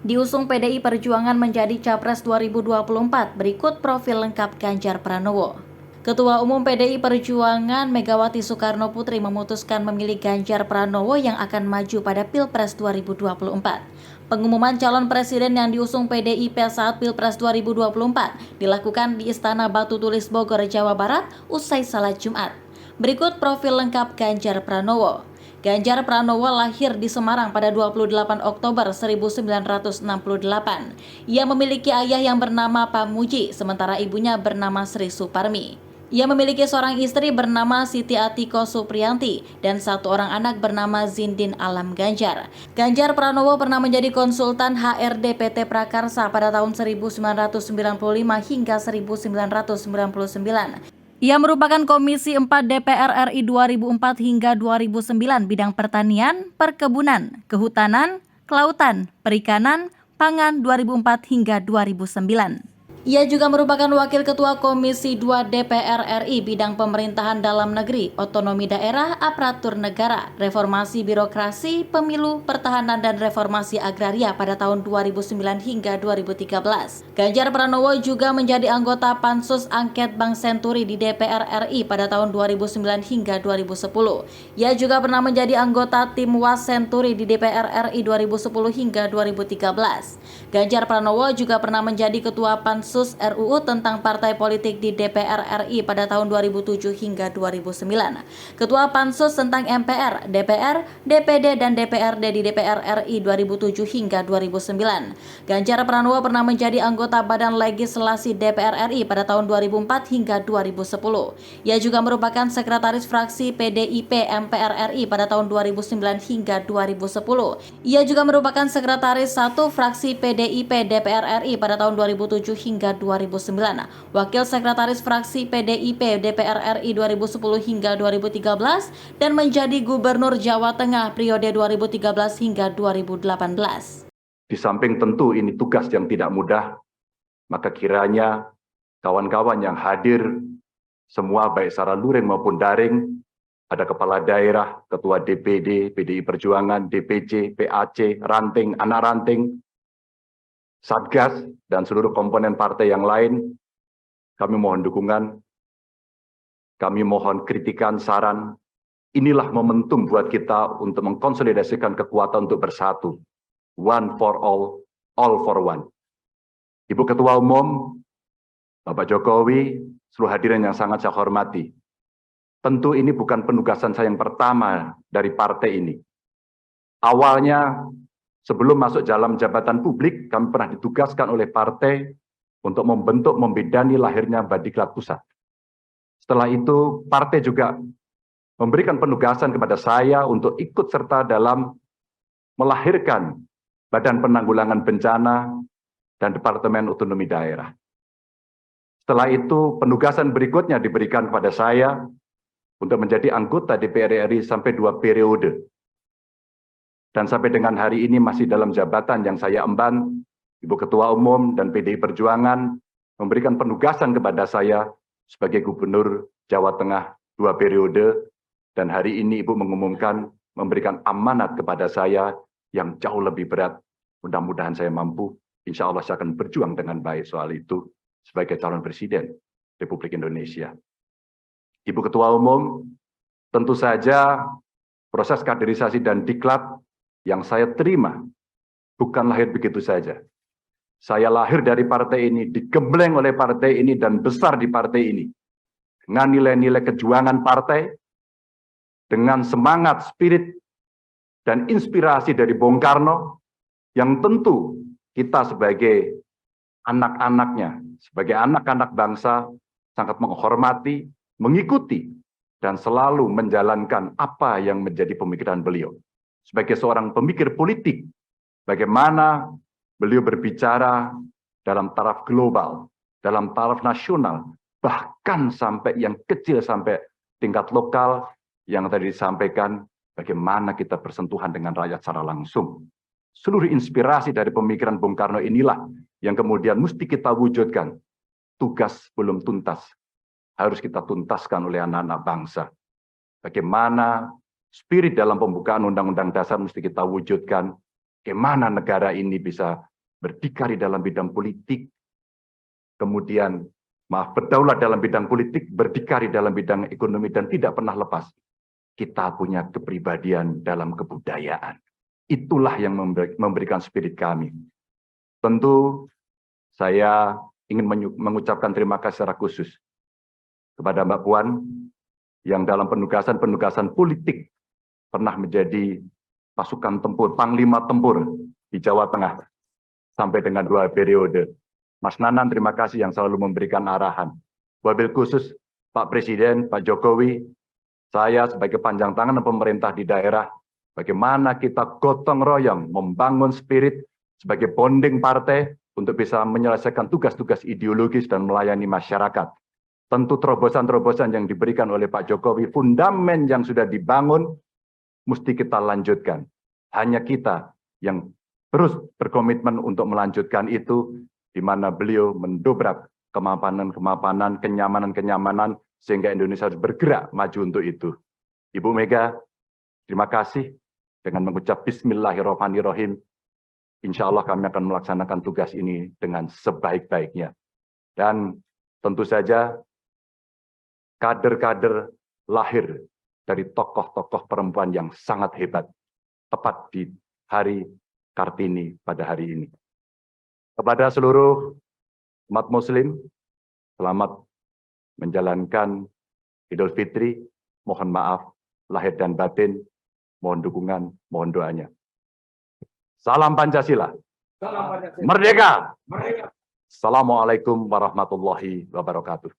diusung PDI Perjuangan menjadi Capres 2024. Berikut profil lengkap Ganjar Pranowo. Ketua Umum PDI Perjuangan Megawati Soekarno Putri memutuskan memilih Ganjar Pranowo yang akan maju pada Pilpres 2024. Pengumuman calon presiden yang diusung PDIP saat Pilpres 2024 dilakukan di Istana Batu Tulis Bogor, Jawa Barat usai salat Jumat. Berikut profil lengkap Ganjar Pranowo. Ganjar Pranowo lahir di Semarang pada 28 Oktober 1968. Ia memiliki ayah yang bernama Pamuji, sementara ibunya bernama Sri Suparmi. Ia memiliki seorang istri bernama Siti Atiko Supriyanti dan satu orang anak bernama Zindin Alam Ganjar. Ganjar Pranowo pernah menjadi konsultan HRD PT Prakarsa pada tahun 1995 hingga 1999. Ia merupakan Komisi 4 DPR RI 2004 hingga 2009 bidang pertanian, perkebunan, kehutanan, kelautan, perikanan, pangan 2004 hingga 2009. Ia juga merupakan Wakil Ketua Komisi 2 DPR RI bidang pemerintahan dalam negeri, otonomi daerah, aparatur negara, reformasi birokrasi, pemilu, pertahanan, dan reformasi agraria pada tahun 2009 hingga 2013. Ganjar Pranowo juga menjadi anggota Pansus Angket Bank Senturi di DPR RI pada tahun 2009 hingga 2010. Ia juga pernah menjadi anggota Tim Was Senturi di DPR RI 2010 hingga 2013. Ganjar Pranowo juga pernah menjadi Ketua Pansus RUU tentang partai politik di DPR RI pada tahun 2007 hingga 2009. Ketua Pansus tentang MPR, DPR, DPD, dan DPRD di DPR RI 2007 hingga 2009. Ganjar Pranowo pernah menjadi anggota Badan Legislasi DPR RI pada tahun 2004 hingga 2010. Ia juga merupakan Sekretaris Fraksi PDIP MPR RI pada tahun 2009 hingga 2010. Ia juga merupakan Sekretaris 1 Fraksi PDIP DPR RI pada tahun 2007 hingga 2009, Wakil Sekretaris Fraksi PDIP DPR RI 2010 hingga 2013, dan menjadi Gubernur Jawa Tengah periode 2013 hingga 2018. Di samping tentu ini tugas yang tidak mudah, maka kiranya kawan-kawan yang hadir, semua baik secara luring maupun daring, ada kepala daerah, ketua DPD, PDI Perjuangan, DPC, PAC, ranting, anak ranting, Satgas, dan seluruh komponen partai yang lain, kami mohon dukungan, kami mohon kritikan, saran. Inilah momentum buat kita untuk mengkonsolidasikan kekuatan untuk bersatu. One for all for one. Ibu Ketua Umum, Bapak Jokowi, seluruh hadirin yang sangat saya hormati. Tentu ini bukan penugasan saya yang pertama dari partai ini. Awalnya, sebelum masuk dalam jabatan publik, kami pernah ditugaskan oleh partai untuk membentuk, membidani lahirnya Badiklat Pusat. Setelah itu, partai juga memberikan penugasan kepada saya untuk ikut serta dalam melahirkan Badan Penanggulangan Bencana dan Departemen Otonomi Daerah. Setelah itu, penugasan berikutnya diberikan kepada saya untuk menjadi anggota DPR RI sampai 2 periode. Dan sampai dengan hari ini masih dalam jabatan yang saya emban, Ibu Ketua Umum dan PDI Perjuangan memberikan penugasan kepada saya sebagai Gubernur Jawa Tengah 2 periode, dan hari ini Ibu mengumumkan memberikan amanat kepada saya yang jauh lebih berat. Mudah-mudahan saya mampu, insya Allah saya akan berjuang dengan baik soal itu sebagai calon Presiden Republik Indonesia. Ibu Ketua Umum, tentu saja proses kaderisasi dan diklat yang saya terima bukan lahir begitu saja. Saya lahir dari partai ini, digembleng oleh partai ini, dan besar di partai ini. Dengan nilai-nilai kejuangan partai, dengan semangat, spirit, dan inspirasi dari Bung Karno, yang tentu kita sebagai anak-anaknya, sebagai anak-anak bangsa, sangat menghormati, mengikuti, dan selalu menjalankan apa yang menjadi pemikiran beliau. Sebagai seorang pemikir politik, bagaimana beliau berbicara dalam taraf global, dalam taraf nasional, bahkan sampai yang kecil, sampai tingkat lokal, yang tadi disampaikan, bagaimana kita bersentuhan dengan rakyat secara langsung. Seluruh inspirasi dari pemikiran Bung Karno inilah yang kemudian mesti kita wujudkan. Tugas belum tuntas, harus kita tuntaskan oleh anak-anak bangsa. Bagaimana spirit dalam pembukaan Undang-Undang Dasar mesti kita wujudkan, bagaimana negara ini bisa berdikari dalam bidang politik, kemudian berdaulat dalam bidang politik, berdikari dalam bidang ekonomi, dan tidak pernah lepas. Kita punya kepribadian dalam kebudayaan. Itulah yang memberikan spirit kami. Tentu saya ingin mengucapkan terima kasih secara khusus kepada Mbak Puan yang dalam penugasan-penugasan politik pernah menjadi pasukan tempur, panglima tempur di Jawa Tengah sampai dengan 2 periode. Mas Nanan, terima kasih yang selalu memberikan arahan. Wabil khusus Pak Presiden, Pak Jokowi, saya sebagai panjang tangan pemerintah di daerah, bagaimana kita gotong royong membangun spirit sebagai bonding partai untuk bisa menyelesaikan tugas-tugas ideologis dan melayani masyarakat. Tentu terobosan-terobosan yang diberikan oleh Pak Jokowi, fundamen yang sudah dibangun, mesti kita lanjutkan. Hanya kita yang terus berkomitmen untuk melanjutkan itu, di mana beliau mendobrak kemapanan-kemapanan, kenyamanan-kenyamanan, sehingga Indonesia harus bergerak maju untuk itu. Ibu Mega, terima kasih. Dengan mengucap Bismillahirrahmanirrahim, insya Allah kami akan melaksanakan tugas ini dengan sebaik-baiknya. Dan tentu saja, kader-kader lahir dari tokoh-tokoh perempuan yang sangat hebat, tepat di hari Kartini pada hari ini. Kepada seluruh umat muslim, selamat menjalankan Idul Fitri, mohon maaf lahir dan batin, mohon dukungan, mohon doanya. Salam Pancasila. Salam Pancasila. Merdeka. Merdeka. Assalamualaikum warahmatullahi wabarakatuh.